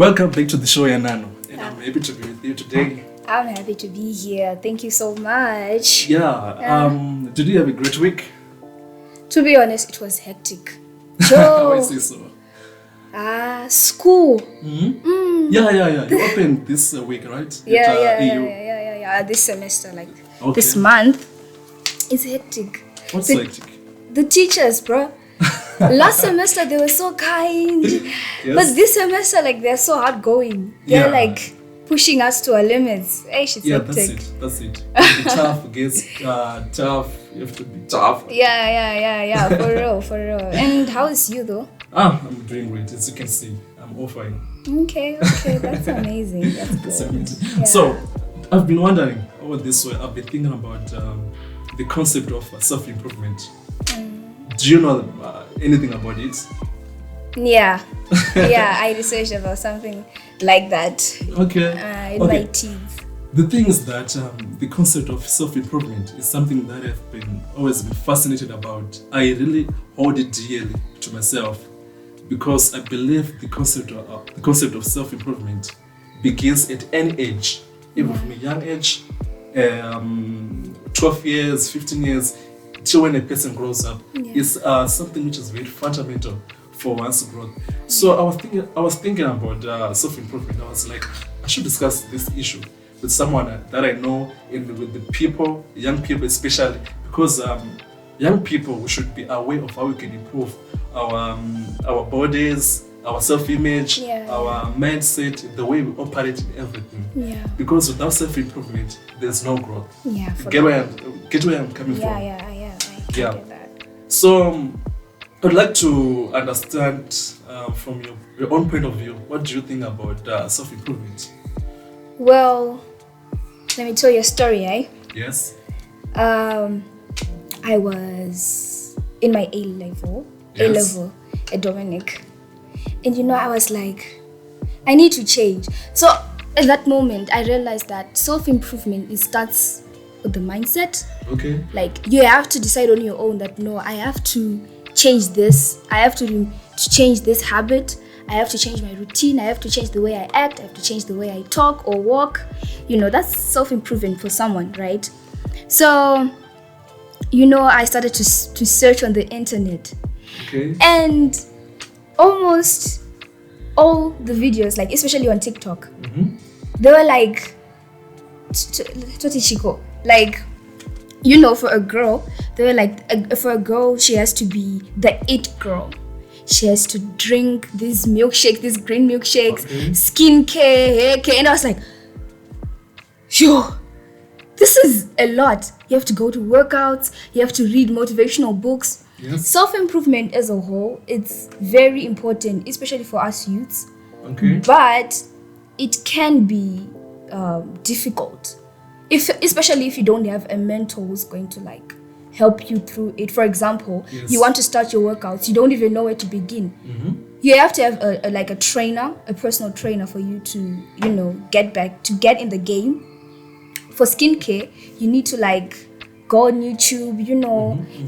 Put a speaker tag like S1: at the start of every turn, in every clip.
S1: Welcome back to the show, Yanano, and I'm happy to be with you today.
S2: I'm happy to be here. Thank you so much.
S1: Did you have a great week?
S2: To be honest, it was hectic.
S1: Why is this so?
S2: School.
S1: Yeah. You opened this week, right?
S2: Yeah. This semester, this month, it's hectic.
S1: What's hectic?
S2: The teachers, bro. Last semester they were so kind, but this semester they're so outgoing. They're pushing us to our limits. It's hectic.
S1: That's it. The tough gets tough. You have to be tough.
S2: Yeah. For real. And how is you though?
S1: I'm doing great. As you can see, I'm all fine.
S2: Okay. That's amazing. That's good.
S1: That's amazing. Yeah. So, I've been wondering over this way. I've been thinking about the concept of self-improvement. Do you know anything about it?
S2: Yeah, I researched about something like that.
S1: Okay.
S2: In my teens.
S1: The thing is that the concept of self-improvement is something that I've always been fascinated about. I really hold it dearly to myself because I believe the concept of self-improvement begins at any age, even from a young age, 12 years, 15 years. Till when a person grows up, is something which is very fundamental for one's growth. So I was thinking about self-improvement. I was like, I should discuss this issue with someone that I know, and with the people, young people especially, because young people, we should be aware of how we can improve our bodies, our self-image, our mindset, the way we operate in everything. Yeah. Because without self-improvement, there's no growth. Yeah. Get where I'm coming from.
S2: Yeah.
S1: So, I'd like to understand from your own point of view, what do you think about self-improvement?
S2: Well, let me tell you a story,
S1: Yes.
S2: I was in my A level at Dominic, and I was like, I need to change. So at that moment, I realized that self-improvement starts with the mindset.
S1: Okay.
S2: You have to decide on your own that no, I have to change this. I have to change this habit. I have to change my routine. I have to change the way I act. I have to change the way I talk or walk. That's self-improvement for someone, right? So, I started to search on the internet.
S1: Okay.
S2: And almost all the videos, especially on TikTok, they were for a girl, they were for a girl, she has to be the it girl. She has to drink these milkshakes, these green milkshakes, skincare, hair care. And I was like, this is a lot. You have to go to workouts. You have to read motivational books. Yes. Self-improvement as a whole, it's very important, especially for us youths.
S1: Okay.
S2: But it can be difficult. Especially if you don't have a mentor who's going to help you through it. For example, you want to start your workouts, you don't even know where to begin. You have to have a trainer, a personal trainer for you to get in the game. For skincare, you need to go on YouTube,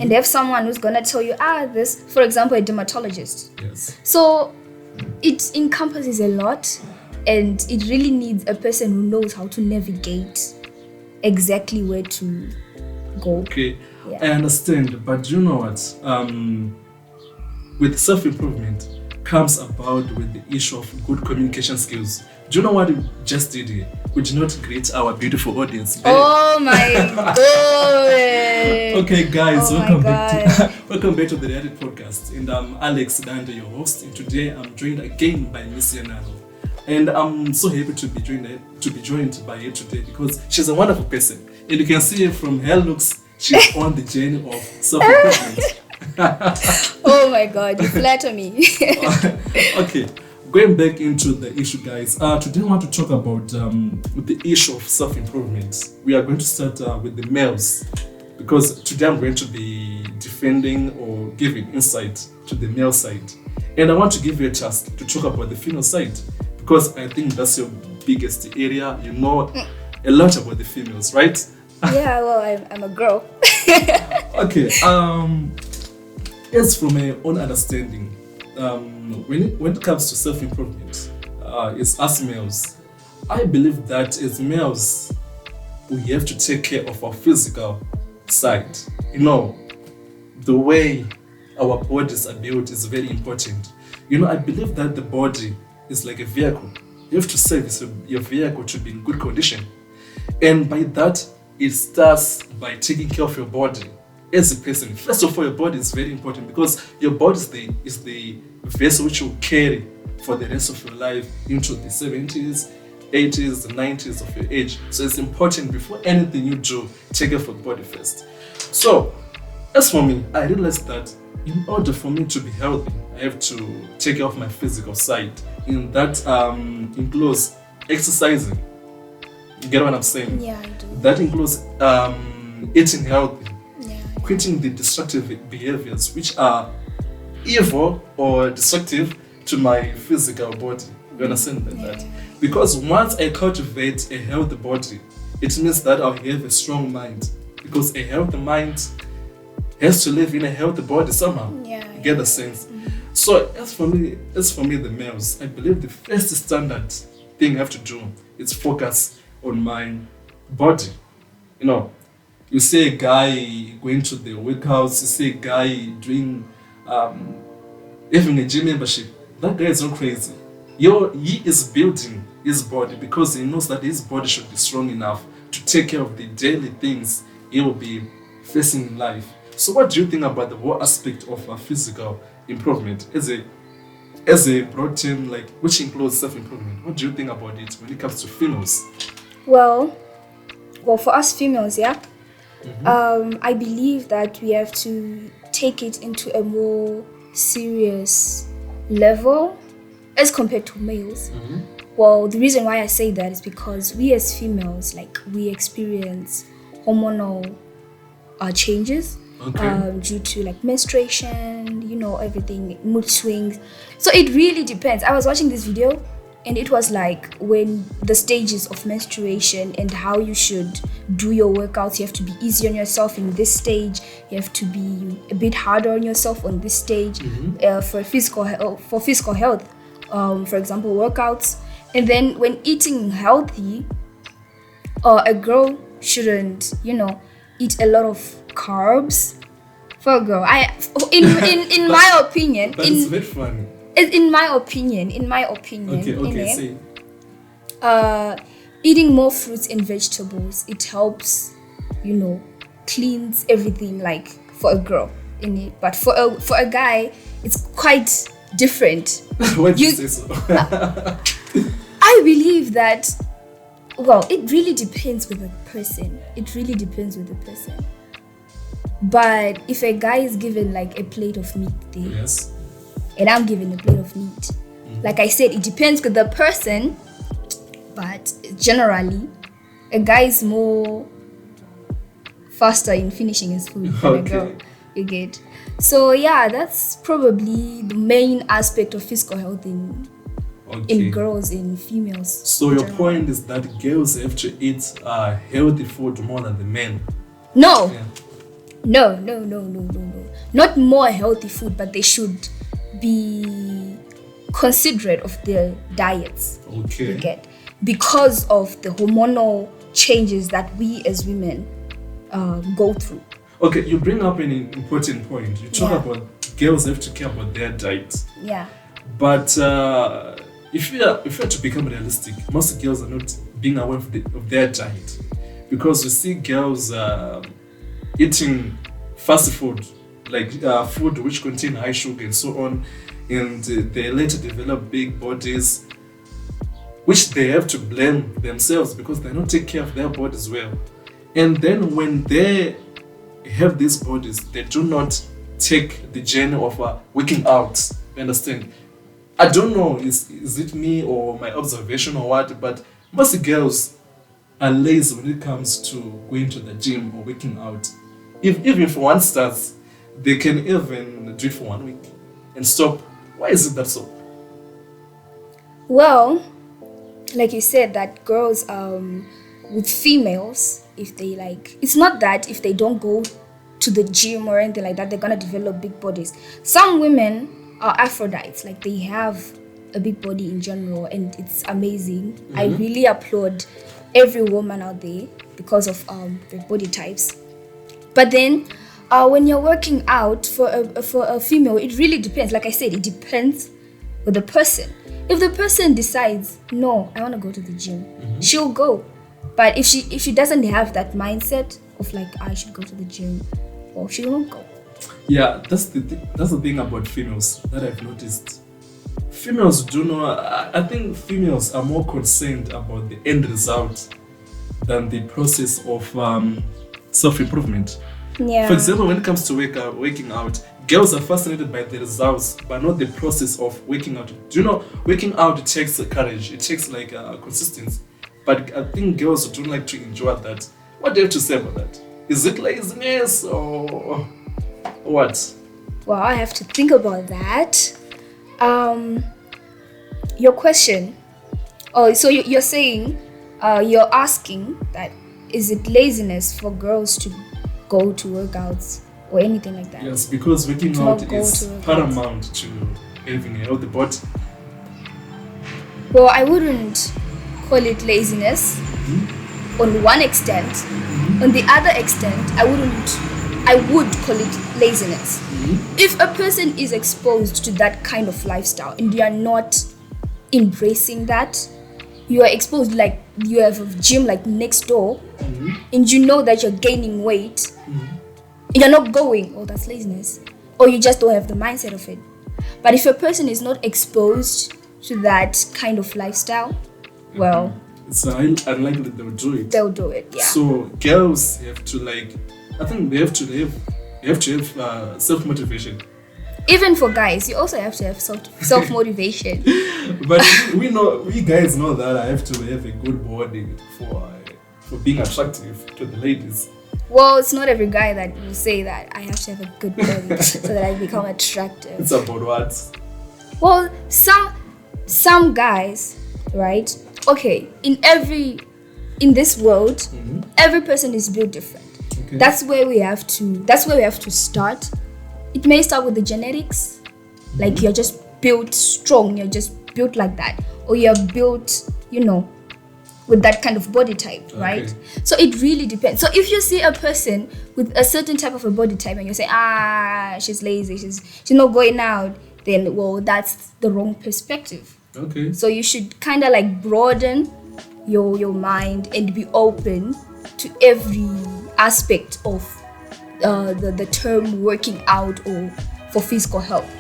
S2: and have someone who's gonna tell you this. For example, a dermatologist.
S1: Yes.
S2: So it encompasses a lot, and it really needs a person who knows how to navigate exactly where to go.
S1: Okay, yeah. I understand, but you know what? With self-improvement comes about with the issue of good communication skills. Do you know what we just did here? We did not greet our beautiful audience.
S2: Oh my god!
S1: Okay, guys, welcome back to the Reality Podcast. And I'm Alex Dande, your host. And today I'm joined again by Miss Yanano. And I'm so happy to be joined by her today because she's a wonderful person. And you can see from her looks, she's on the journey of self-improvement.
S2: Oh my God, you flatter me.
S1: Okay, going back into the issue, guys. Today I want to talk about the issue of self-improvement. We are going to start with the males because today I'm going to be defending or giving insight to the male side. And I want to give you a chance to talk about the female side because I think that's your biggest area. You know a lot about the females, right?
S2: Yeah, well, I'm a girl.
S1: Okay. As from my own understanding, when it comes to self-improvement, it's us males. I believe that as males, we have to take care of our physical side. You know, the way our bodies are built is very important. You know, I believe that the body is like a vehicle. You have to service your vehicle to be in good condition. And by that, it starts by taking care of your body as a person. First of all, your body is very important because your body is the vessel which you carry for the rest of your life into the 70s, 80s, 90s of your age. So it's important before anything you do, take care of your body first. So, as for me, I realized that in order for me to be healthy, I have to take care of my physical side. And that includes exercising. You get what I'm saying?
S2: Yeah, I do.
S1: That includes eating healthy,
S2: Yeah.
S1: quitting the destructive behaviors which are evil or destructive to my physical body. You understand that? Because once I cultivate a healthy body, it means that I'll have a strong mind. Because a healthy mind has to live in a healthy body somehow.
S2: Yeah.
S1: You get the sense? So as for me, the males, I believe the first standard thing I have to do is focus on my body. You know, you see a guy going to the workouts, you see a guy doing having a gym membership. That guy is not crazy. He is building his body because he knows that his body should be strong enough to take care of the daily things he will be facing in life. So what do you think about the whole aspect of physical improvement as a broad term, like which includes self-improvement? What do you think about it when it comes to females?
S2: Well, for us females, yeah, I believe that we have to take it into a more serious level as compared to males. Well, the reason why I say that is because we as females, like, we experience hormonal changes due to like menstruation, you know, everything, mood swings. So it really depends. I was watching this video and it was like when the stages of menstruation and how you should do your workouts. You have to be easy on yourself in this stage. You have to be a bit harder on yourself on this stage for physical health. For example, workouts. And then when eating healthy, a girl shouldn't, you know, eat a lot of carbs. For a girl, in my opinion,
S1: That's very funny.
S2: In my opinion,
S1: Okay, say.
S2: Eating more fruits and vegetables, it helps, you know, cleans everything, like, for a girl in it. But for a guy, it's quite different.
S1: Why do you say so?
S2: I believe that, well, it really depends with the person. But if a guy is given like a plate of meat there,
S1: Yes.
S2: and I'm given a plate of meat, like I said, it depends with the person. But generally, a guy is more faster in finishing his food than a girl. You get? So yeah, that's probably the main aspect of physical health in girls, in females.
S1: So your point is that girls have to eat healthy food more than the men?
S2: No.
S1: Yeah.
S2: No. Not more healthy food, but they should be considerate of their diets.
S1: Okay.
S2: You get? Because of the hormonal changes that we as women go through.
S1: Okay, you bring up an important point. You talk about girls have to care about their diet.
S2: Yeah.
S1: But if you are to become realistic, most girls are not being aware of their diet, because we see girls eating fast food, like food which contain high sugar and so on, and they later develop big bodies. which they have to blame themselves because they don't take care of their bodies well. And then when they have these bodies, they do not take the journey of working out. You understand? I don't know, is it me or my observation or what, but most girls are lazy when it comes to going to the gym or working out. Even if one starts, they can even do it for 1 week and stop. Why is it that so?
S2: Well, like you said, that girls with females, if they it's not that if they don't go to the gym or anything like that, they're gonna develop big bodies. Some women are Aphrodites, like they have a big body in general, and it's amazing. I really applaud every woman out there because of their body types. But then when you're working out for a female, it really depends. Like I said, it depends with the person. If the person decides, no, I want to go to the gym, she'll go. But if she doesn't have that mindset of I should go to the gym, or she won't go.
S1: Yeah, that's the thing about females that I've noticed. Females do not. I think females are more concerned about the end result than the process of self-improvement.
S2: Yeah.
S1: For example, when it comes to working out, girls are fascinated by the results, but not the process of working out. Do you know, working out, it takes courage, it takes consistency. But I think girls don't like to enjoy that. What do you have to say about that? Is it laziness or what?
S2: Well, I have to think about that. Your question. Oh, so you're saying, you're asking that is it laziness for girls to go to workouts or anything like that?
S1: Yes, because working out is paramount to having a healthy body.
S2: Well, I wouldn't call it laziness on one extent. On the other extent, I would call it laziness. If a person is exposed to that kind of lifestyle and you are not embracing that, you are exposed, you have a gym next door, and you know that you're gaining weight, and you're not going, oh, that's laziness. Or you just don't have the mindset of it. But if a person is not exposed to that kind of lifestyle, well,
S1: it's unlikely they'll do it.
S2: They'll do it, yeah.
S1: So girls have to I think they have to have self-motivation.
S2: Even for guys, you also have to have self-motivation.
S1: But we guys know that I have to have a good body for being attractive to the ladies.
S2: Well, it's not every guy that will say that I have to have a good body so that I become attractive.
S1: It's about what?
S2: Well, some guys, right? Okay, in this world, every person is built different. Okay. That's where we have to start. It may start with the genetics, you're just built strong, you're just built like that, or you're built, with that kind of body type, right? Okay. So it really depends. So if you see a person with a certain type of a body type and you say, she's lazy, she's not going out, then, well, that's the wrong perspective.
S1: Okay.
S2: So you should kind of broaden your mind and be open to every aspect of the term working out or for physical health.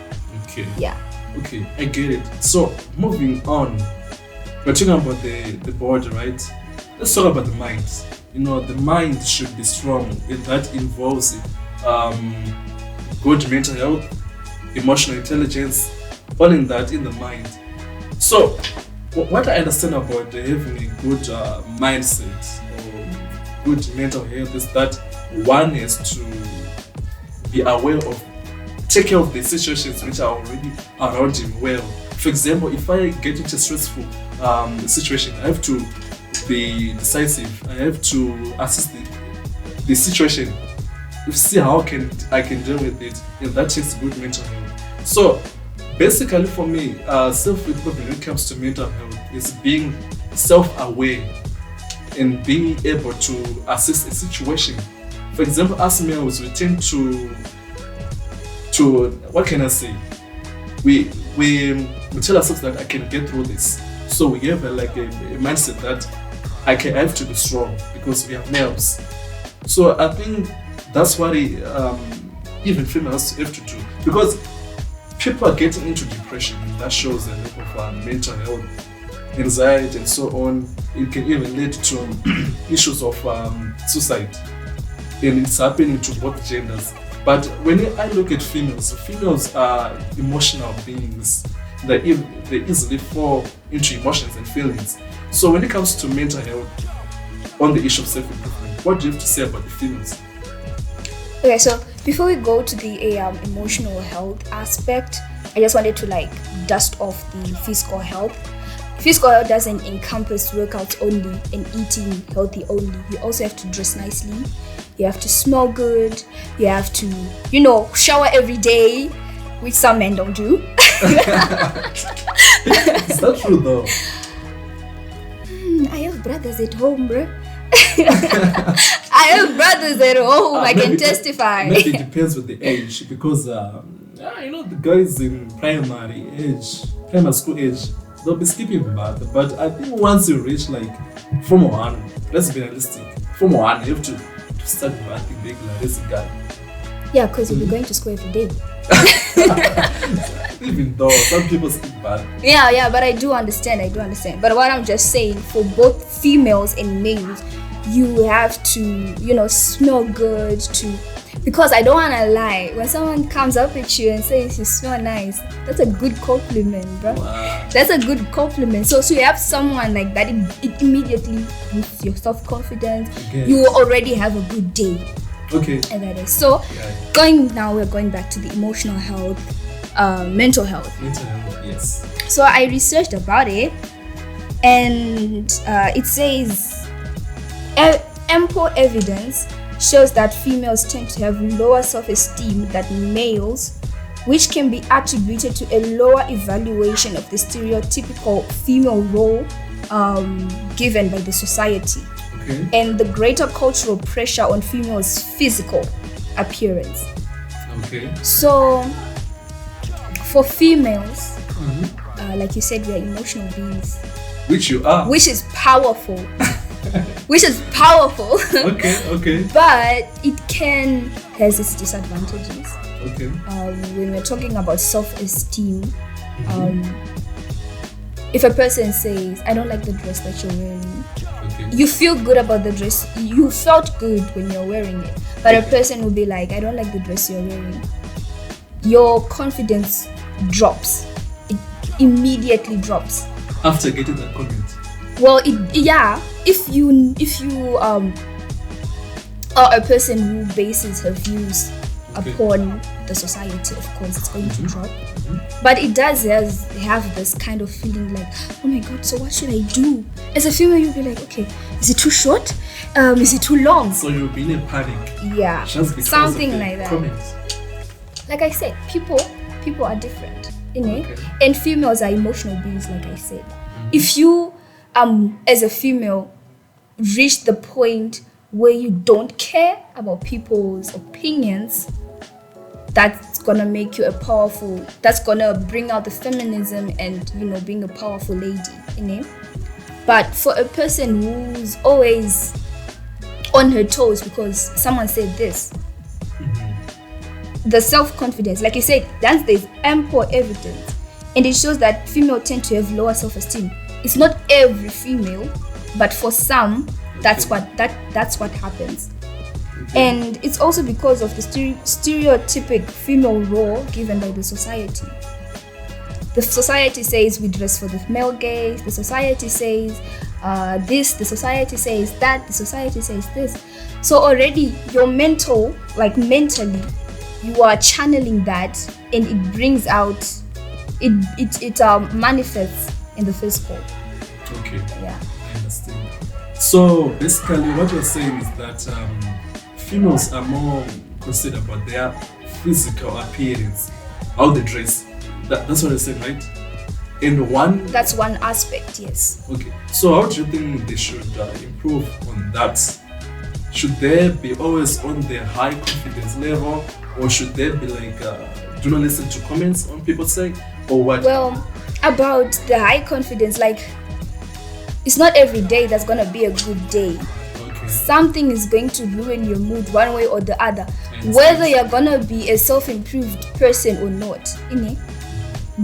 S1: Okay.
S2: Yeah.
S1: Okay, I get it. So moving on, we're talking about the body, right? Let's talk about the mind. The mind should be strong, and that involves good mental health, emotional intelligence, all in that in the mind. So what I understand about having a good mindset or good mental health is that one is to be aware of, take care of the situations which are already around him well. For example, if I get into a stressful situation, I have to be decisive. I have to assess the situation, see how I can deal with it, and that takes good mental health. So basically for me, self-improvement when it comes to mental health is being self-aware and being able to assess a situation. For example, as males, we tend to what can I say? We tell ourselves that I can get through this. So we have a mindset that I have to be strong because we have nerves. So I think that's what even females have to do, because people are getting into depression, and that shows a lack of mental health. anxiety, and so on. It can even lead to issues of suicide, and it's happening to both genders. But when I look at females are emotional beings. They easily fall into emotions and feelings. So when it comes to mental health, on the issue of self-improvement, what do you have to say about the females?
S2: Okay, so before we go to the emotional health aspect, I just wanted to dust off the physical health. Physical health doesn't encompass workouts only and eating healthy only. You also have to dress nicely. You have to smell good. You have to, shower every day, which some men don't do.
S1: Is that true though?
S2: I have brothers at home, bro. I have brothers at home. I can testify.
S1: Maybe it depends with the age, because the guys in primary school age, they'll be skipping bath. But I think once you reach Form 1, let's be realistic. Form 1, you have to start bathing regularly as a guy.
S2: Yeah, because you'll be going to school every day.
S1: Even though some people skip bath.
S2: Yeah, but I do understand. But what I'm just saying, for both females and males, you have to, smell good because I don't want to lie. When someone comes up at you and says you smell nice, that's a good compliment, bro. Wow. That's a good compliment. So you have someone like that, it immediately boosts your self-confidence. Okay. You already have a good day.
S1: Okay.
S2: And that is so. Yeah. We're going back to the emotional health, mental health.
S1: Mental health, yes.
S2: So I researched about it, and it says ample evidence shows that females tend to have lower self-esteem than males, which can be attributed to a lower evaluation of the stereotypical female role given by the society. Okay. And the greater cultural pressure on females' physical appearance.
S1: Okay.
S2: So, for females, like you said, we are emotional beings.
S1: Which you are.
S2: Which is powerful.
S1: Okay.
S2: But it has its disadvantages.
S1: Okay.
S2: When we're talking about self-esteem, if a person says, I don't like the dress that you're wearing, you feel good about the dress. You felt good when you're wearing it. But a person will be like, I don't like the dress you're wearing. Your confidence drops. It immediately drops.
S1: After getting that comment.
S2: Well, if you are a person who bases her views upon the society, of course it's going to drop. But it does have this kind of feeling like, oh my god, so what should I do? As a female, you'll be like, okay, is it too short? Is it too long?
S1: So you'll be in a panic.
S2: Yeah, something like that.
S1: Comments.
S2: Like I said, people are different, and females are emotional beings, like I said. If you, as a female, reach the point where you don't care about people's opinions, that's gonna make you that's gonna bring out the feminism and being a powerful lady, But for a person who's always on her toes because someone said this, the self-confidence, like you said, there's ample evidence, and it shows that females tend to have lower self-esteem. It's not every female, but for some, that's what happens. And it's also because of the stereotypic female role given by the society. The society says we dress for the male gaze. The society says this. The society says that. The society says this. So already you're mentally, you are channeling that, and it brings out, it manifests in the physical.
S1: Okay.
S2: Yeah.
S1: I understand. So basically, what you're saying is that females are more concerned about their physical appearance, how they dress. That's what you're saying, right?
S2: That's one aspect, yes.
S1: Okay. So how do you think they should improve on that? Should they be always on their high confidence level, or should they be do not listen to comments on people's side, or what?
S2: Well, about the high confidence, it's not every day that's gonna be a good day. Something is going to ruin your mood one way or the other, whether you're gonna be a self-improved person or not.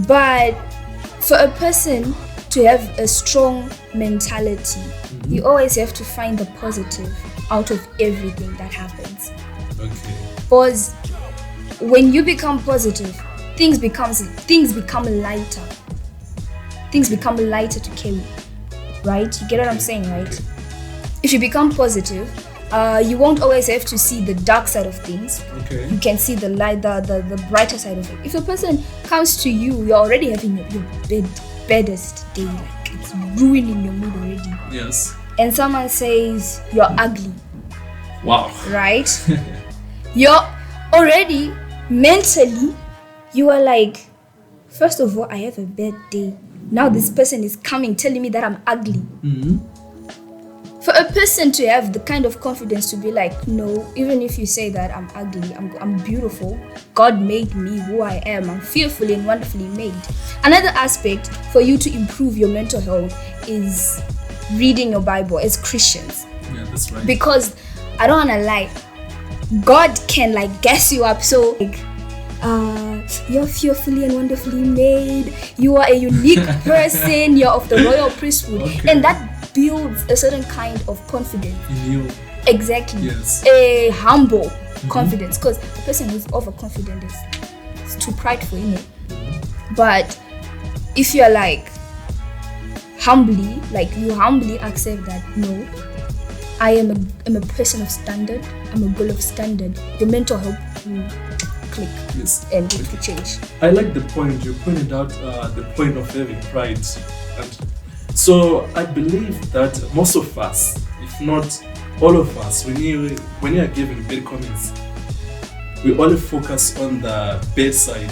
S2: But for a person to have a strong mentality, you always have to find the positive out of everything that happens.
S1: Okay.
S2: Because when you become positive, things become lighter. Things become lighter to carry, right? You get what I'm saying, right?
S1: Okay.
S2: If you become positive, you won't always have to see the dark side of things.
S1: Okay.
S2: You can see the light, the brighter side of it. If a person comes to you, you're already having your baddest day, like it's ruining your mood already.
S1: Yes.
S2: And someone says you're ugly.
S1: Wow.
S2: Right? You're already mentally, you are like, first of all, I have a bad day. Now this person is coming telling me that I'm ugly. For a person to have the kind of confidence to be like, no, even if you say that I'm ugly, I'm beautiful. God made me who I am. I'm fearfully and wonderfully made. Another aspect for you to improve your mental health is reading your Bible as Christians.
S1: Yeah, that's right.
S2: Because I don't want to lie, God can like gas you up so like, you're fearfully and wonderfully made. You are a unique person. You're of the royal priesthood, and that builds a certain kind of confidence
S1: in you.
S2: Exactly.
S1: Yes.
S2: A humble confidence, because the person who's overconfident is too prideful, isn't it? But if you're like humbly, like you humbly accept that no, I am a person of standard. I'm a girl of standard. Your mental health will click.
S1: Yes.
S2: And it will change.
S1: I like the point you pointed out. The point of having pride, and so I believe that most of us, if not all of us, when you are given bad comments, we only focus on the bad side.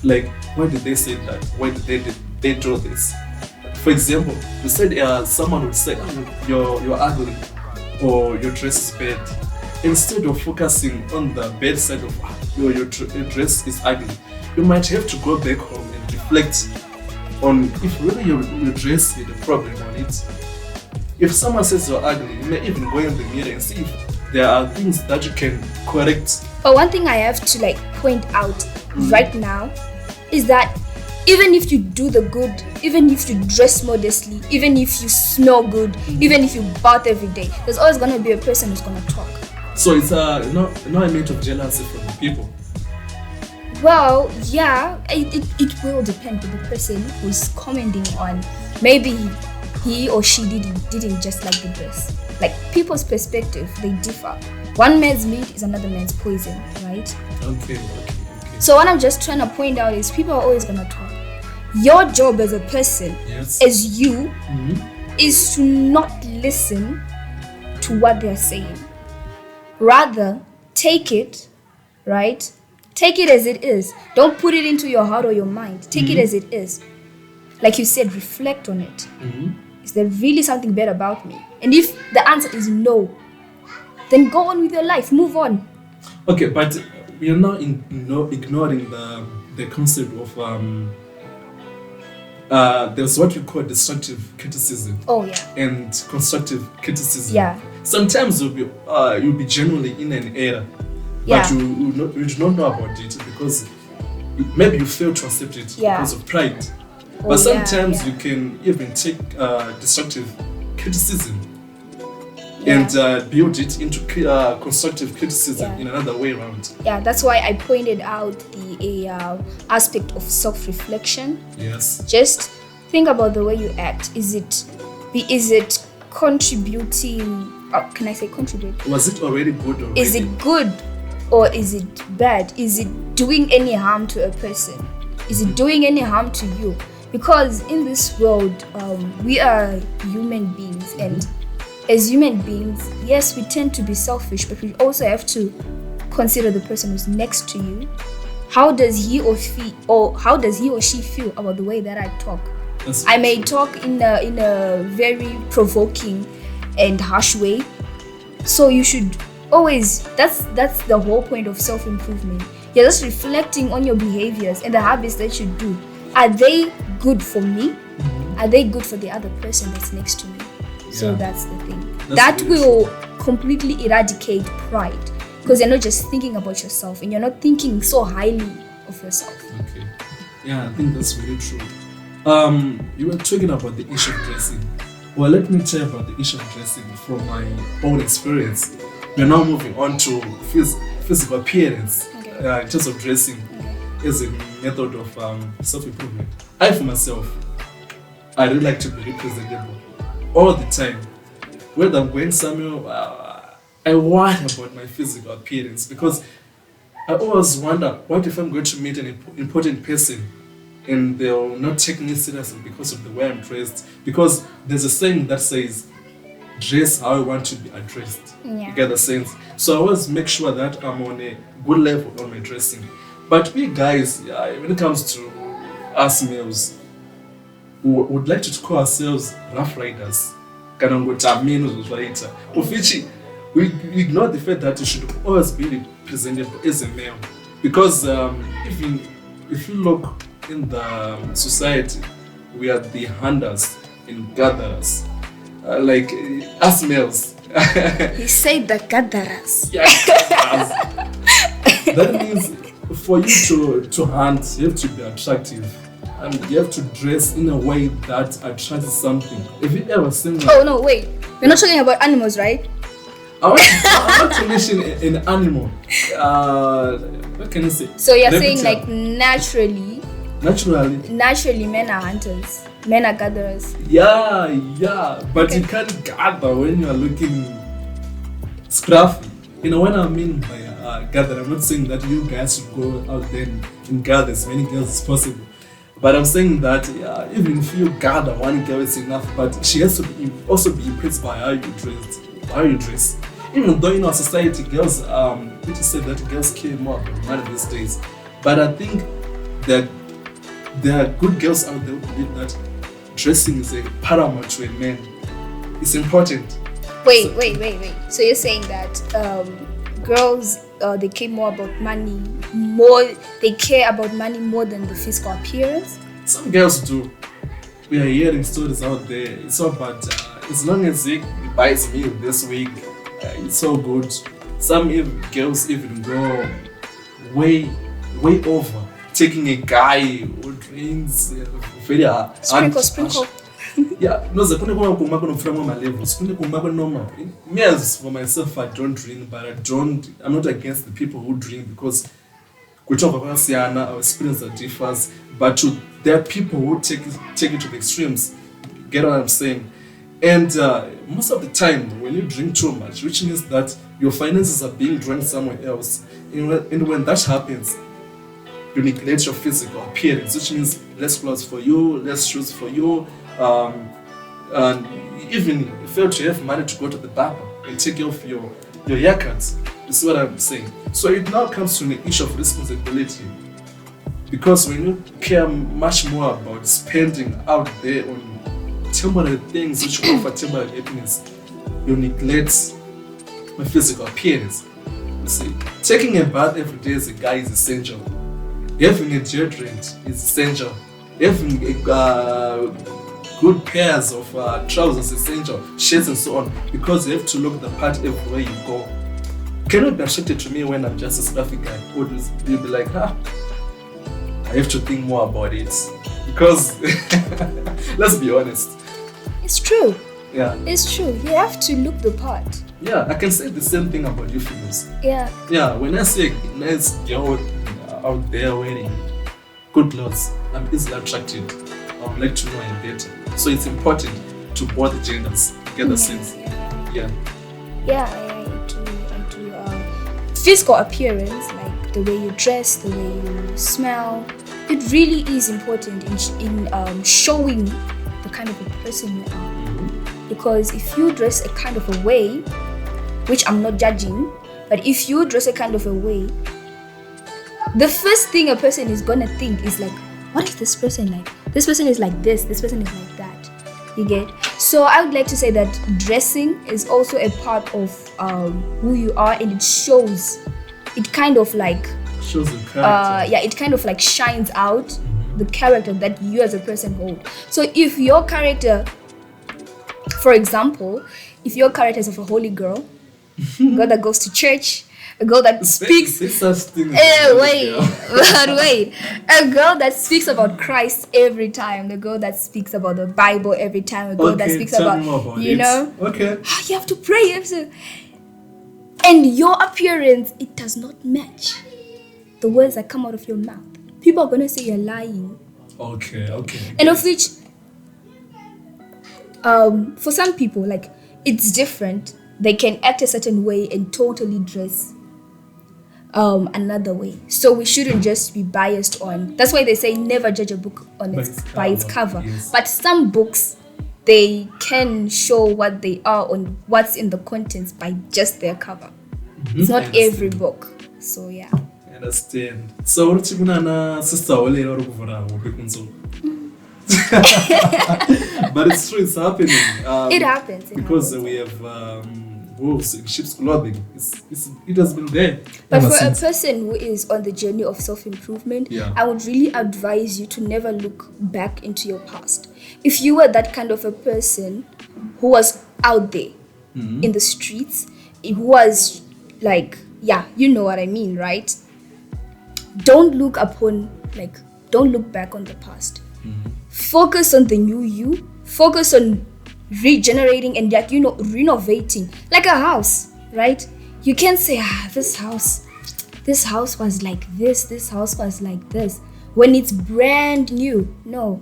S1: Like, why did they say that? Why did they draw this? For example, you said someone would say, oh, you're ugly, or your dress is bad. Instead of focusing on the bad side of your dress is ugly, you might have to go back home and reflect on if really your dress had a problem on it. If someone says you're ugly, you may even go in the mirror and see if there are things that you can correct.
S2: But one thing I have to like point out right now is that even if you do the good, even if you dress modestly, even if you smell good, even if you bath every day, there's always going to be a person who's going to talk.
S1: So it's not a matter of jealousy from the people.
S2: Well, yeah, it will depend on the person who's commenting on. Maybe he or she didn't just like the dress. Like, people's perspective, they differ. One man's meat is another man's poison, right?
S1: Okay.
S2: So what I'm just trying to point out is people are always gonna talk. Your job as a person, as you, is to not listen to what they're saying. Rather, take it, right? Take it as it is. Don't put it into your heart or your mind. Take it as it is. Like you said, reflect on it. Is there really something bad about me? And if the answer is no, then go on with your life. Move on.
S1: Okay, but we are now ignoring the concept of there's what you call destructive criticism.
S2: Oh yeah.
S1: And constructive criticism.
S2: Yeah.
S1: Sometimes you'll be genuinely in an error, but you do not know about it because maybe you fail to accept it because of pride. But sometimes you can even take destructive criticism and build it into constructive criticism in another way around.
S2: Yeah, that's why I pointed out the aspect of self-reflection.
S1: Yes.
S2: Just think about the way you act. Is it contributing? Can I say contribute?
S1: Was it already good already?
S2: Is it good or is it bad? Is it doing any harm to a person? Is it doing any harm to you? Because in this world, we are human beings, and as human beings, yes, we tend to be selfish, but we also have to consider the person who's next to you. How does he or she feel about the way that I talk? I may talk in a very provoking and harsh way, so you should always. That's the whole point of self-improvement. You're just reflecting on your behaviors and the habits that you do. Are they good for me? Are they good for the other person that's next to me? So that's the thing. That will completely eradicate pride, because you're not just thinking about yourself and you're not thinking so highly of yourself.
S1: Okay. Yeah, I think that's really true. You were talking about the issue of dressing. Well, let me tell you about the issue of dressing from my own experience. We're now moving on to physical appearance in terms of dressing as a method of self-improvement. I, for myself, I really like to be representable all the time. Whether I'm going somewhere, I worry about my physical appearance because I always wonder, what if I'm going to meet an important person and they'll not take me seriously because of the way I'm dressed? Because there's a saying that says, dress how you want to be addressed. You get the sense? So I always make sure that I'm on a good level on my dressing. But we guys, when it comes to us males, we would like to call ourselves rough riders. Of which we ignore the fact that you should always be presentable as a male. Because if you look in the society, we are the hunters and gatherers. Like us males.
S2: He said the gatherers.
S1: Yeah, that means for you to hunt, you have to be attractive. And you have to dress in a way that attracts something. Have you ever seen like...
S2: Oh no, wait. We're not talking about animals, right?
S1: I'm not to mention an animal. What can I say?
S2: So you're saying like naturally men are hunters, men are gatherers.
S1: Yeah. But you can't gather when you're looking scruffy. You know what I mean by gather? I'm not saying that you guys should go out there and gather as many girls as possible. But I'm saying that even if you gather one girl is enough, but she has to also be impressed by how you dress. Even though in our society, girls, it is said that girls care more about money these days. But I think that there are good girls out there who believe that dressing is a paramount to a man. It's important.
S2: Wait. So you're saying that girls, they care more about money, they care about money more than the physical appearance?
S1: Some girls do. We are hearing stories out there. It's all about as long as he buys me this week, it's so good. Some girls even go way over, taking a guy who drinks very
S2: Sprinkle.
S1: Yeah, no, me as for myself, I don't drink, but I'm not against the people who drink because our experience differs. But there are people who take it to the extremes. Get what I'm saying? And most of the time, when you drink too much, which means that your finances are being drained somewhere else, and when that happens, you neglect your physical appearance, which means less clothes for you, less shoes for you, and even you fail to have money to go to the barber and take off your haircuts. You see what I'm saying? So it now comes to the issue of responsibility. Because when you care much more about spending out there on temporary things which offer temporary happiness, you neglect my physical appearance. You see, taking a bath every day as a guy is essential. Having a deodorant is essential. Having good pairs of trousers is essential. Shirts and so on. Because you have to look the part everywhere you go. You cannot be attracted to me when I'm just a scruffy guy. You'll be like, I have to think more about it. Because, let's be honest.
S2: It's true.
S1: Yeah.
S2: It's true. You have to look the part.
S1: Yeah, I can say the same thing about you females.
S2: Yeah.
S1: Yeah, when I see a nice girl out there wearing good clothes, I'm easily attracted. I would like to know her better. So it's important to both genders. Get the sense? Yeah.
S2: Yeah, I do. Physical appearance, like the way you dress, the way you smell, it really is important in showing the kind of a person you are. Because if you dress a kind of a way, which I'm not judging, but if you dress a kind of a way, the first thing a person is gonna think is like, what is this person like? This person is like this person is like that. You get? So I would like to say that dressing is also a part of who you are, and it shows. It kind of like
S1: shows the character.
S2: It kind of like shines out the character that you as a person hold. So if your character, for example, if your character is of a holy girl, girl that goes to church, A girl that speaks. Wait. A girl that speaks about Christ every time. The girl that speaks about the Bible every time. A girl that speaks about you know.
S1: Okay.
S2: You have to pray. You have to. And your appearance, it does not match the words that come out of your mouth. People are gonna say you're lying.
S1: Okay.
S2: And of which, for some people, like, it's different. They can act a certain way and totally dress another way. So we shouldn't just be biased on. That's why they say never judge a book on by its cover.
S1: Yes.
S2: But some books, they can show what they are on what's in the contents by just their cover. It's not every book. So yeah.
S1: I understand. So what you na sister ole or kuvura obekunzo. But it's true, it's happening.
S2: It happens.
S1: Because we have wolves in sheep's clothing. It has been there.
S2: But for a person who is on the journey of self-improvement, I would really advise you to never look back into your past. If you were that kind of a person who was out there in the streets, who was like, you know what I mean, right? Don't look back on the past. Focus on the new you. Focus on regenerating and renovating, like a house, right? You can't say this house was like this house was like this when it's brand new. No,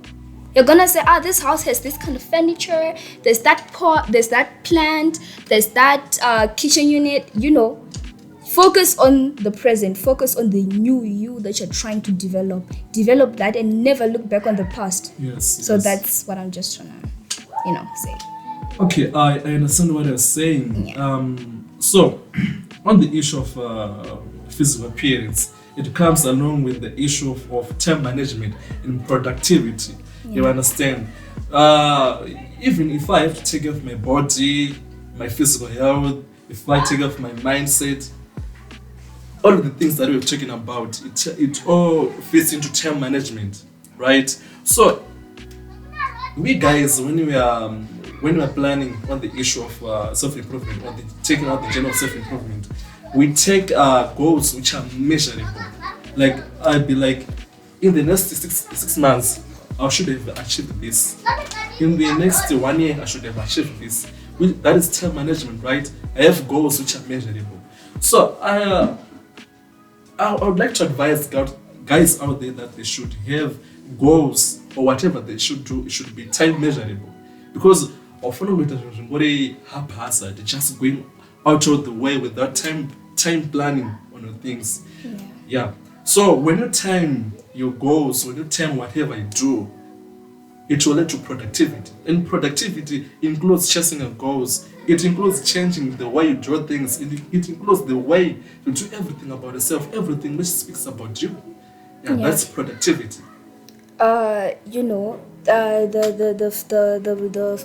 S2: you're gonna say this house has this kind of furniture, there's that pot, there's that plant, there's that kitchen unit. Focus on the present, focus on the new you that you're trying to develop that, and never look back on the past. So that's what I'm just trying to say.
S1: Okay, I understand what you're saying. So on the issue of physical appearance, it comes along with the issue of time management and productivity. You understand? Even if I have to take care of my body, my physical health, if I take care of my mindset, all of the things that we're talking about, it all fits into time management, right? So we guys, when we are planning on the issue of self-improvement, or taking out the journey of self-improvement, we take goals which are measurable. Like, I'd be like, in the next six months, I should have achieved this. In the next 1 year, I should have achieved this. That is time management, right? I have goals which are measurable. So I would like to advise guys out there that they should have goals, or whatever they should do, it should be time measurable. Because often we very haphazard, just going out of the way without time planning on your things. So when you time your goals, when you time whatever you do, it will lead to productivity. And productivity includes chasing your goals. It includes changing the way you draw things. It includes the way you do everything about yourself, everything which speaks about you. That's productivity.
S2: The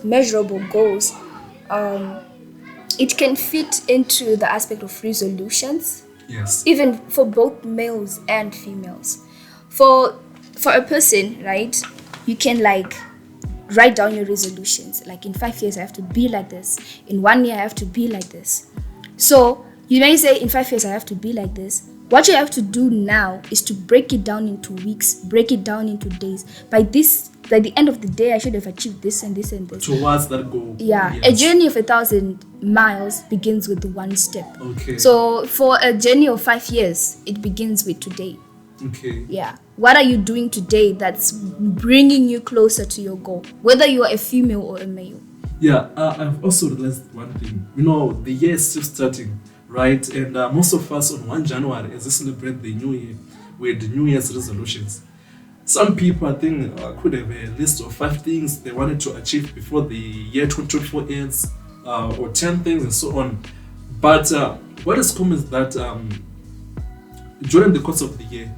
S2: measurable goals, it can fit into the aspect of resolutions.
S1: Yes.
S2: Even for both males and females. For a person, right, you can write down your resolutions. Like, in 5 years I have to be like this. In 1 year I have to be like this. So you may say in 5 years I have to be like this. What you have to do now is to break it down into weeks, break it down into days. By the end of the day, I should have achieved this and this and this.
S1: Towards that goal.
S2: Yeah, yes. A journey of 1,000 miles begins with one step.
S1: Okay.
S2: So for a journey of 5 years, it begins with today.
S1: Okay.
S2: Yeah. What are you doing today that's bringing you closer to your goal, whether you are a female or a male?
S1: Yeah, I've also realized one thing. The year is still starting, right? And most of us on 1 January, as we celebrate the new year, with the New Year's resolutions. Some people, I think, could have a list of 5 things they wanted to achieve before the year 2024 ends, or 10 things and so on. But what is common is that during the course of the year,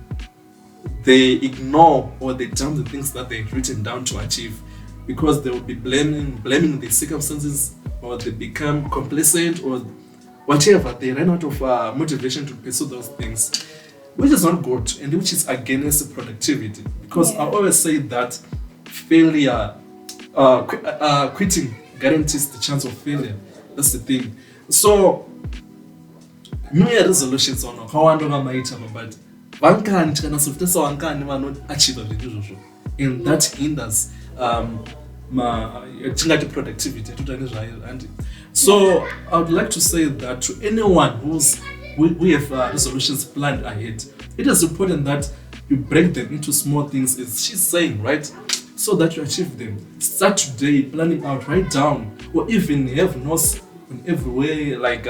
S1: they ignore or they dump the things that they've written down to achieve, because they will be blaming the circumstances, or they become complacent, or whatever. They run out of motivation to pursue those things, which is not good and which is against productivity. Because I always say that failure, quitting guarantees the chance of failure. That's the thing. So New Year resolutions on how I know my time, but one can't not achieve the usual. And that hinders my productivity. And so I would like to say that to anyone we have resolutions planned ahead, it is important that you break them into small things, as she's saying, right? So that you achieve them. Start today, planning out, write down, or even have notes in every way, like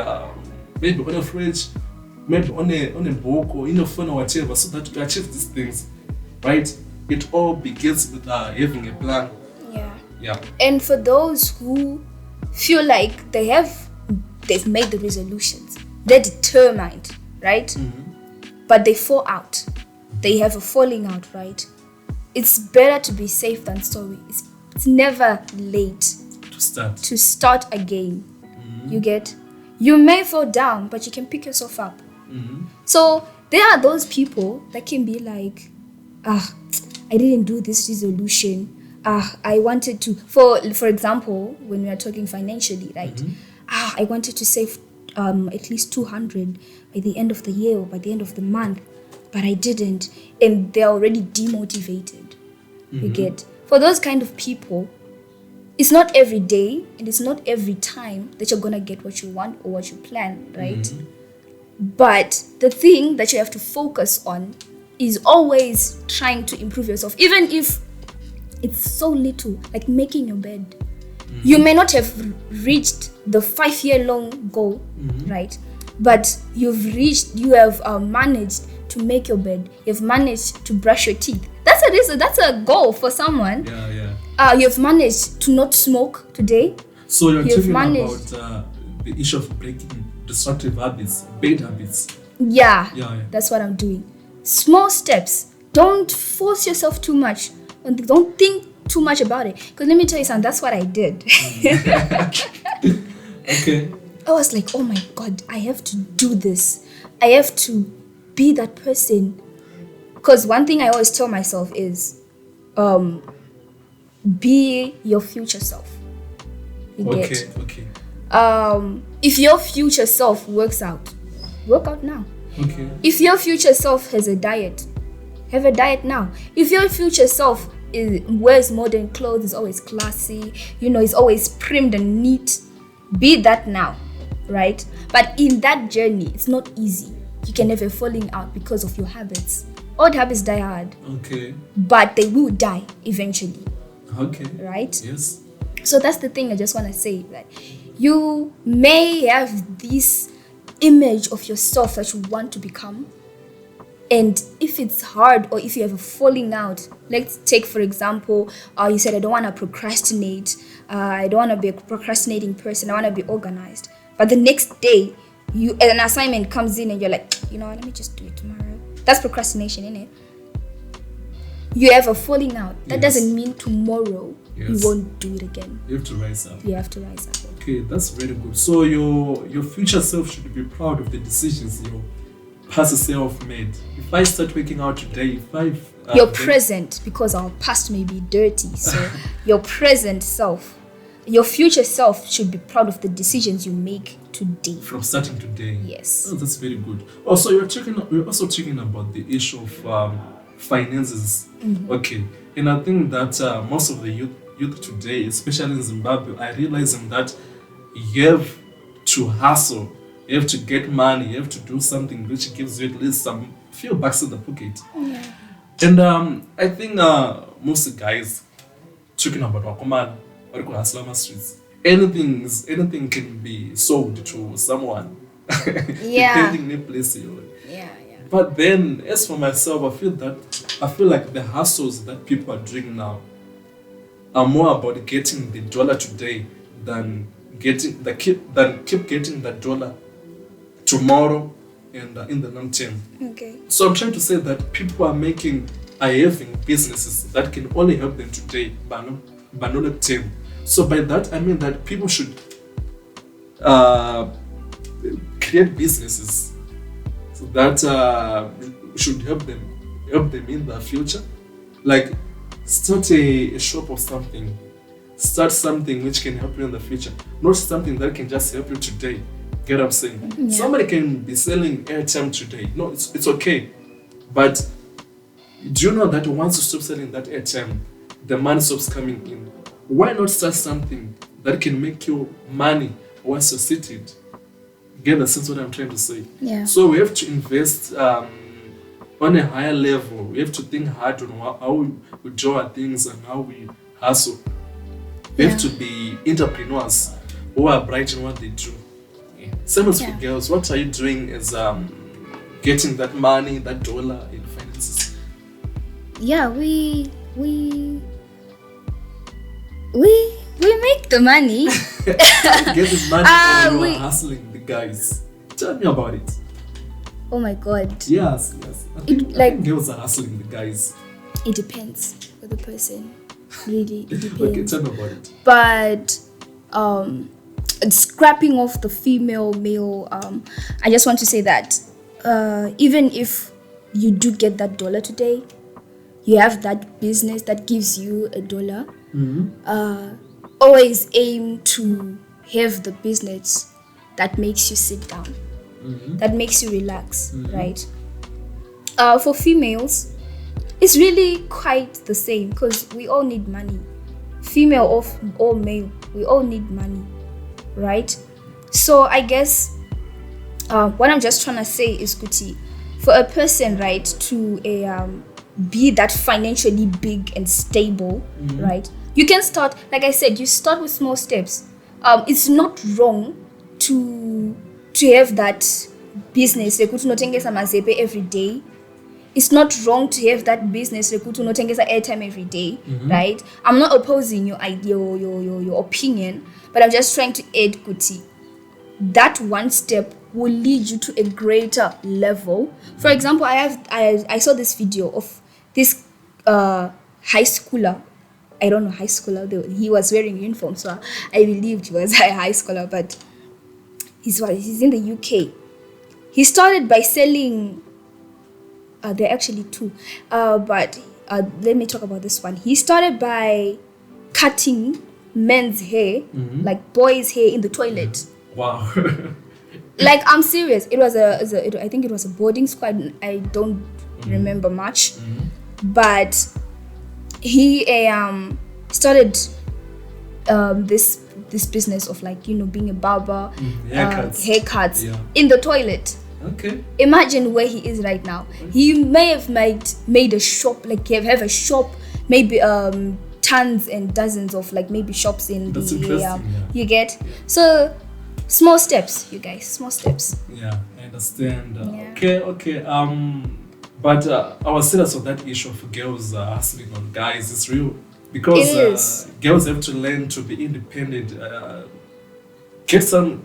S1: maybe on a fridge, maybe on a book or in your phone or whatever, so that you achieve these things, right? It all begins with having a plan. Yeah.
S2: And for those who feel like they've made the resolutions, they're determined, right?
S1: Mm-hmm.
S2: But they fall out. They have a falling out, right? It's better to be safe than sorry. It's never late to start again.
S1: Mm-hmm.
S2: You get? You may fall down, but you can pick yourself up.
S1: Mm-hmm.
S2: So there are those people that can be like, I didn't do this resolution. I wanted to, for example, when we are talking financially, right?
S1: Mm-hmm.
S2: I wanted to save at least 200 by the end of the year or by the end of the month, but I didn't, and they're already demotivated.
S1: Mm-hmm.
S2: You get? For those kind of people, it's not every day and it's not every time that you're gonna get what you want or what you plan, right?
S1: Mm-hmm.
S2: But the thing that you have to focus on is always trying to improve yourself, even if it's so little, like making your bed. Mm-hmm. You may not have reached the 5-year-long goal,
S1: mm-hmm.
S2: right? But you have managed to make your bed. You've managed to brush your teeth. That's a goal for someone.
S1: Yeah.
S2: You've managed to not smoke today.
S1: So you're talking about the issue of breaking destructive habits, bad habits.
S2: Yeah. That's what I'm doing. Small steps. Don't force yourself too much. Don't think too much about it. Because let me tell you something, that's what I did.
S1: Okay.
S2: I was like, oh my God, I have to do this. I have to be that person. Because one thing I always tell myself is, be your future self.
S1: Okay.
S2: If your future self works out, work out now.
S1: Okay.
S2: If your future self has a diet, have a diet now. If your future self wears modern clothes, is always classy, is always primed and neat, be that now, right? But in that journey, it's not easy. You can have a falling out because of your habits. Old habits die hard.
S1: Okay.
S2: But they will die eventually.
S1: Okay.
S2: Right?
S1: Yes.
S2: So that's the thing I just want to say, that you may have this image of yourself that you want to become. And if it's hard, or if you have a falling out, let's take, for example, you said, I don't want to procrastinate. I don't want to be a procrastinating person. I want to be organized. But the next day, an assignment comes in and you're like, let me just do it tomorrow. That's procrastination, isn't it? You have a falling out. That doesn't mean tomorrow you won't do it again.
S1: You have to rise up.
S2: You have to rise up.
S1: Okay, that's very good. So your future self should be proud of the decisions your past self made. If I start working out today,
S2: your present, because our past may be dirty, so your present self, your future self should be proud of the decisions you make today.
S1: From starting today.
S2: Yes.
S1: Oh, that's very good. Also, we're also talking about the issue of finances.
S2: Mm-hmm.
S1: Okay. And I think that most of the youth today, especially in Zimbabwe, are realizing that you have to hustle, you have to get money, you have to do something which gives you at least some few bucks in the pocket.
S2: Yeah.
S1: And I think most guys talking about Wakoman or Haslama streets, anything can be sold to someone.
S2: Yeah.
S1: Depending on the place you're in.
S2: Yeah.
S1: But then, as for myself, I feel like the hustles that people are doing now are more about getting the dollar today than keep getting the dollar tomorrow and in the long term.
S2: Okay.
S1: So I'm trying to say that people are having businesses that can only help them today, but not long term. So by that I mean that people should create businesses that should help them in the future. Like start a shop or something. Start something which can help you in the future, not something that can just help you today. Get what I'm saying?
S2: Yeah.
S1: Somebody can be selling airtime today. No, it's okay. But do you know that once you stop selling that airtime, the money stops coming in? Why not start something that can make you money once you're seated? Get the sense what I'm trying to say?
S2: Yeah.
S1: So we have to invest on a higher level. We have to think hard on how we do our things and how we hustle. We have to be entrepreneurs who are bright in what they do. Same as for girls. What are you doing as getting that money, that dollar in finances?
S2: Yeah, we make the money.
S1: Get the money or you are hustling the guys. Tell me about it.
S2: Oh my God.
S1: Yes. I think girls are hustling the guys.
S2: It depends for the person. Really, it depends.
S1: Okay, tell me about it.
S2: But scrapping off the female male, I just want to say that even if you do get that dollar today, you have that business that gives you $1. Always aim to have the business that makes you sit down, that makes you relax, right? For females, it's really quite the same because we all need money. Female or male, we all need money, right? So I guess what I'm just trying to say is, Kuti, for a person, right, to be that financially big and stable, right? You can start, like I said, you start with small steps. It's not wrong to have that business every day. It's not wrong to have that business airtime every day, right? I'm not opposing your idea or your opinion, but I'm just trying to add, Kuti. That one step will lead you to a greater level. For example, I saw this video of this high schooler. I don't know high schooler though. He was wearing uniform, so I believed he was a high schooler. But he's in the UK. He started by selling. There are actually two, but let me talk about this one. He started by cutting men's hair, like boys' hair, in the toilet.
S1: Wow.
S2: Like, I'm serious. I think it was a boarding school. I don't remember much, but he started this business of, like, being a barber, haircuts in the toilet.
S1: Okay.
S2: Imagine where he is right now. He may have made a shop, like have a shop, maybe tons and dozens of, like, maybe shops in
S1: That's
S2: the
S1: interesting,
S2: you get. So small steps, you guys, small steps.
S1: Yeah, I understand. Okay. But I was serious on that issue of girls hustling on guys. It's real because girls have to learn to be independent. Get a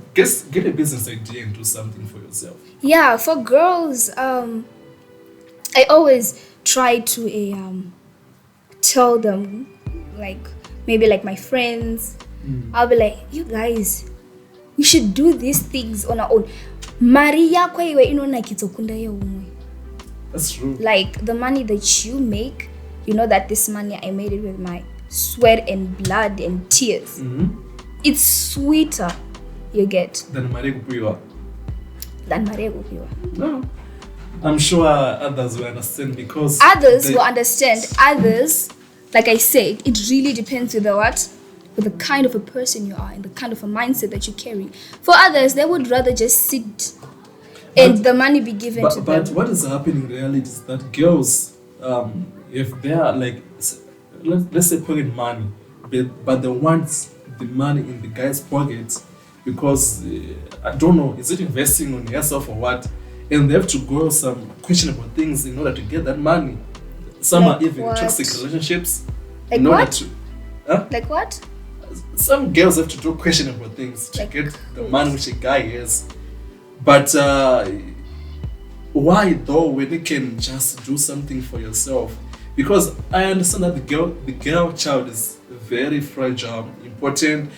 S1: business idea and do something for yourself.
S2: Yeah, for girls, I always try to tell them, like, maybe like my friends, I'll be like, you guys, we should do these things on our own.
S1: That's true.
S2: Like, the money that you make, you know that this money, I made it with my sweat and blood and tears. It's sweeter, you get,
S1: than Marekupiwa.
S2: No.
S1: I'm sure others will understand because
S2: others will understand. Others, like I said, it really depends with with the kind of a person you are and the kind of a mindset that you carry. For others, they would rather just sit and the money be given to them.
S1: But what is happening in reality is that girls, if they are, like, let's say putting money, but they want the money in the guy's pockets because I don't know, is it investing on yourself or what? And they have to go some questionable things in order to get that money. Some
S2: like
S1: are even
S2: what?
S1: toxic relationships.
S2: Like
S1: in order
S2: what?
S1: to,
S2: Like what?
S1: Some girls have to do questionable things to get the money which a guy has. But why though, when you can just do something for yourself? Because I understand that the girl child is very fragile, important.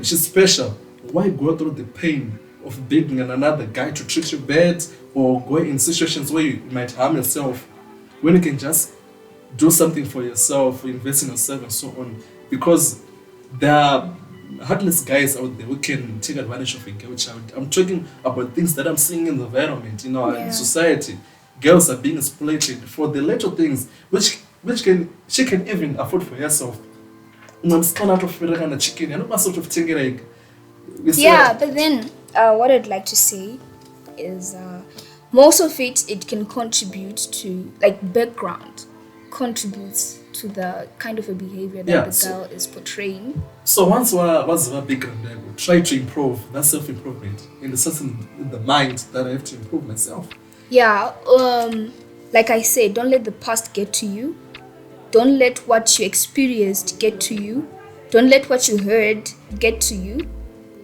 S1: She's special. Why go through the pain of begging another guy to treat you bad or go in situations where you might harm yourself when you can just do something for yourself, invest in yourself and so on? Because there are heartless guys out there who can take advantage of a girl child. I'm talking about things that I'm seeing in the environment, in society. Girls are being exploited for the little things which she can even afford for herself. Chicken, sort of thing.
S2: Yeah, but then what I'd like to say is most of it can contribute to, like, background contributes to the kind of a behavior that the girl is portraying.
S1: So once what's the background, I will try to improve that self-improvement in the mind that I have to improve myself.
S2: Yeah, like I said, don't let the past get to you. Don't let what you experienced get to you. Don't let what you heard get to you.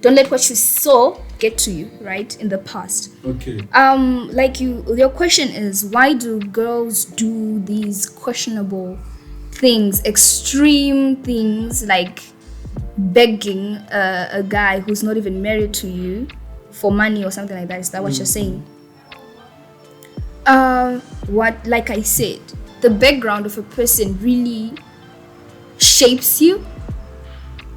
S2: Don't let what you saw get to you, right, in the past.
S1: Okay.
S2: Like your question is, why do girls do these questionable things, extreme things, like begging a guy who's not even married to you for money or something like that? Is that what you're saying? Like I said, the background of a person really shapes you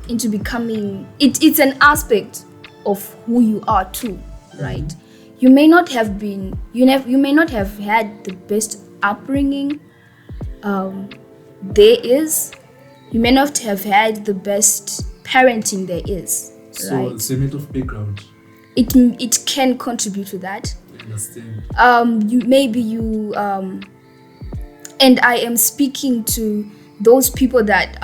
S2: into becoming, it's an aspect of who you are too, right? You may not have been, you may not have had the best upbringing there is. You may not have had the best parenting there is.
S1: So
S2: right?
S1: it's a bit of background.
S2: It can contribute to that.
S1: I understand.
S2: You and I am speaking to those people that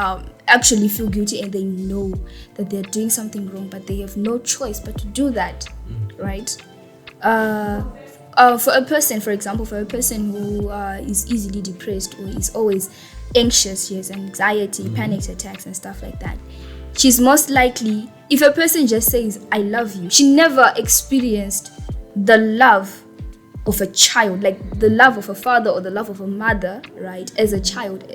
S2: actually feel guilty and they know that they're doing something wrong, but they have no choice but to do that, right? For a person, for example, who is easily depressed or is always anxious, she has anxiety, panic attacks and stuff like that, she's most likely, if a person just says, I love you, she never experienced the love of a child, like the love of a father or the love of a mother, right, as a child,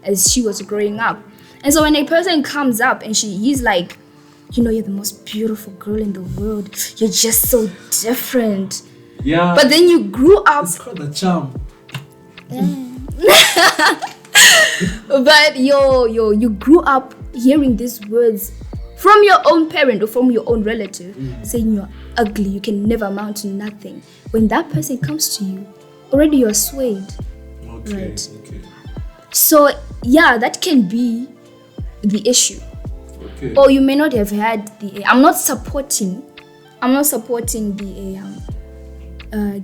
S2: as she was growing up. And so when a person comes up and he's like, you're the most beautiful girl in the world, you're just so different.
S1: Yeah.
S2: But then you grew up.
S1: It's called a charm.
S2: But you grew up hearing these words from your own parent or from your own relative, saying you're ugly, you can never amount to nothing. When that person comes to you, already you're swayed.
S1: Okay.
S2: Right?
S1: Okay.
S2: So yeah, that can be the issue.
S1: Okay.
S2: Or you may not have had I'm not supporting the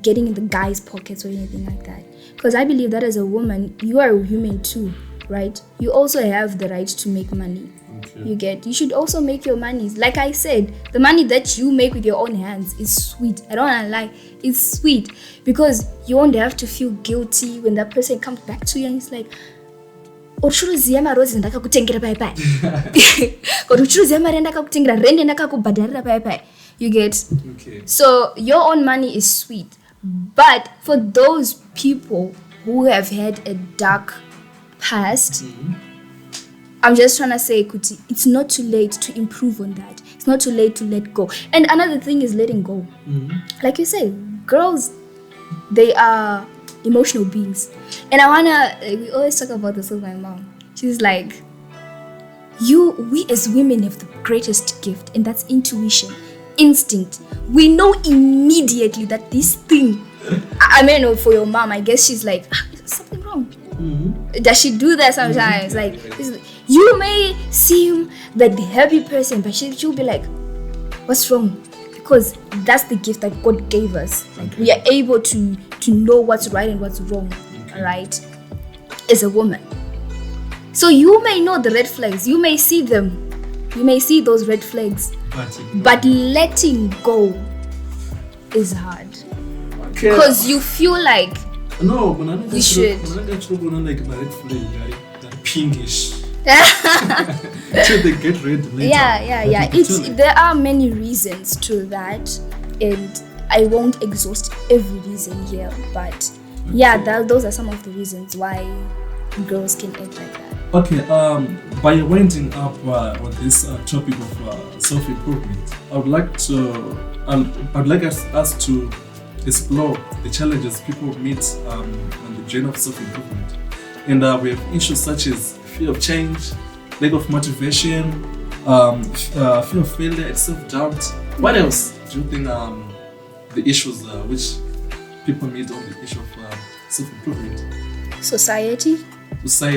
S2: getting in the guy's pockets or anything like that, because I believe that as a woman you are a human too, right? You also have the right to make money. Okay. You should also make your money. Like I said, the money that you make with your own hands is sweet. I don't want to lie, it's sweet, because you won't have to feel guilty when that person comes back to you and he's like, uchuruziya marose ndakakutengera pai pai or uchuruziya mari ndakakutengera rent ndakakubhadharira pai pai. You get?
S1: Okay.
S2: So your own money is sweet, but for those people who have had a dark past, I'm just trying to say, Kuti, it's not too late to improve on that. It's not too late to let go. And another thing is letting go. Like you say, girls, they are emotional beings. And we always talk about this with my mom. She's like, we as women have the greatest gift, and that's intuition, instinct. We know immediately that this thing, I mean, for your mom, I guess she's like, is something wrong? Does she do that sometimes? Like, you may seem like the happy person, but she'll be like, what's wrong? Because that's the gift that God gave us. Like, we are able to know what's right and what's wrong, right? As a woman. So you may know the red flags. You may see them. You may see those red flags. But letting go is hard. Because you feel like you should.
S1: Like the red flag, that pinkish. Till they get red later.
S2: Yeah. There are many reasons to that, and I won't exhaust every reason here, but those are some of the reasons why girls can act like that.
S1: Okay, by winding up on this topic of self-improvement, I would like us to explore the challenges people meet on the journey of self-improvement. And we have issues such as fear of change, lack of motivation, fear of failure, self-doubt. What else do you think the issues which people meet on the issue of self-improvement?
S2: Society,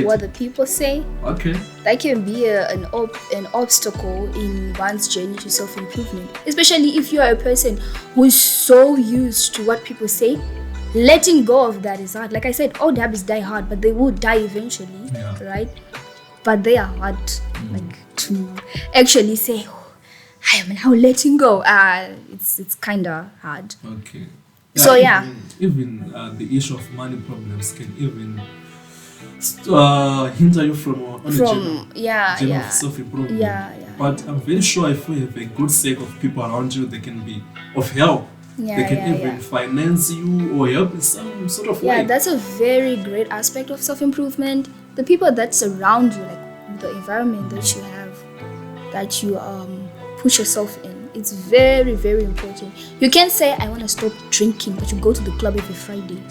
S2: what the people say.
S1: Okay.
S2: That can be an obstacle in one's journey to self-improvement, especially if you are a person who is so used to what people say. Letting go of that is hard. Like I said, all the habits die hard, but they will die eventually, right? But they are hard, like to actually say, oh, I am now letting go. It's kind of hard.
S1: Okay.
S2: So
S1: even the issue of money problems can even hinder you from a journey of self-improvement. But I'm very sure if we have a good set of people around you, they can be of help. They can even finance you or help in some sort of way.
S2: Yeah, that's a very great aspect of self-improvement. The people that surround you, like the environment that you have, that you push yourself in, it's very, very important. You can say, I want to stop drinking, but you go to the club every Friday.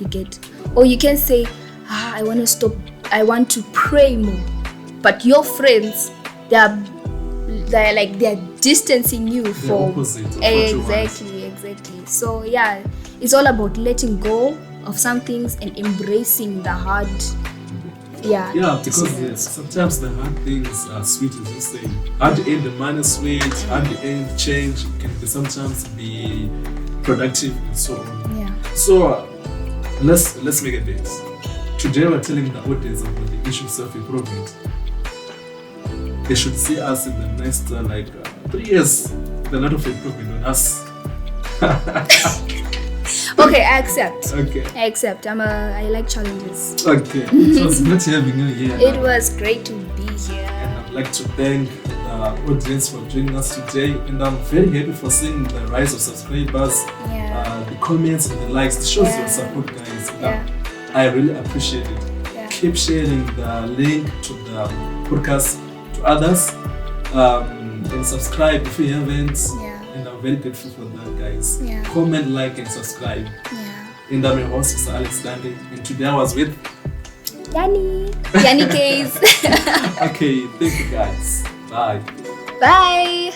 S2: You get? Or you can say, I want to stop, I want to pray more. But your friends, they're distancing you from
S1: opposite of
S2: exactly. So yeah, it's all about letting go of some things and embracing the hard. Yeah,
S1: because sometimes the hard things are sweet, as you say. At the end, the money is sweet. At the end, change can sometimes be productive and so on.
S2: Yeah.
S1: So let's make a date. Today we're telling the audience about the issue of self-improvement. They should see us in the next 3 years. A lot of improvement on us.
S2: Okay, I accept.
S1: Okay.
S2: I accept. I like challenges.
S1: Okay. It was great having you here.
S2: It was great to be here.
S1: And I'd like to thank the audience for joining us today. And I'm very happy for seeing the rise of subscribers, the comments and the likes. It shows your support, guys. I really appreciate it.
S2: Yeah.
S1: Keep sharing the link to the podcast to others. And subscribe if you haven't. And I'm very grateful for that, guys. Comment, like, and subscribe. And I'm your host, Mr. Alex Dande. And today I was with
S2: Yanni Case.
S1: Okay, thank you, guys. Bye.
S2: Bye.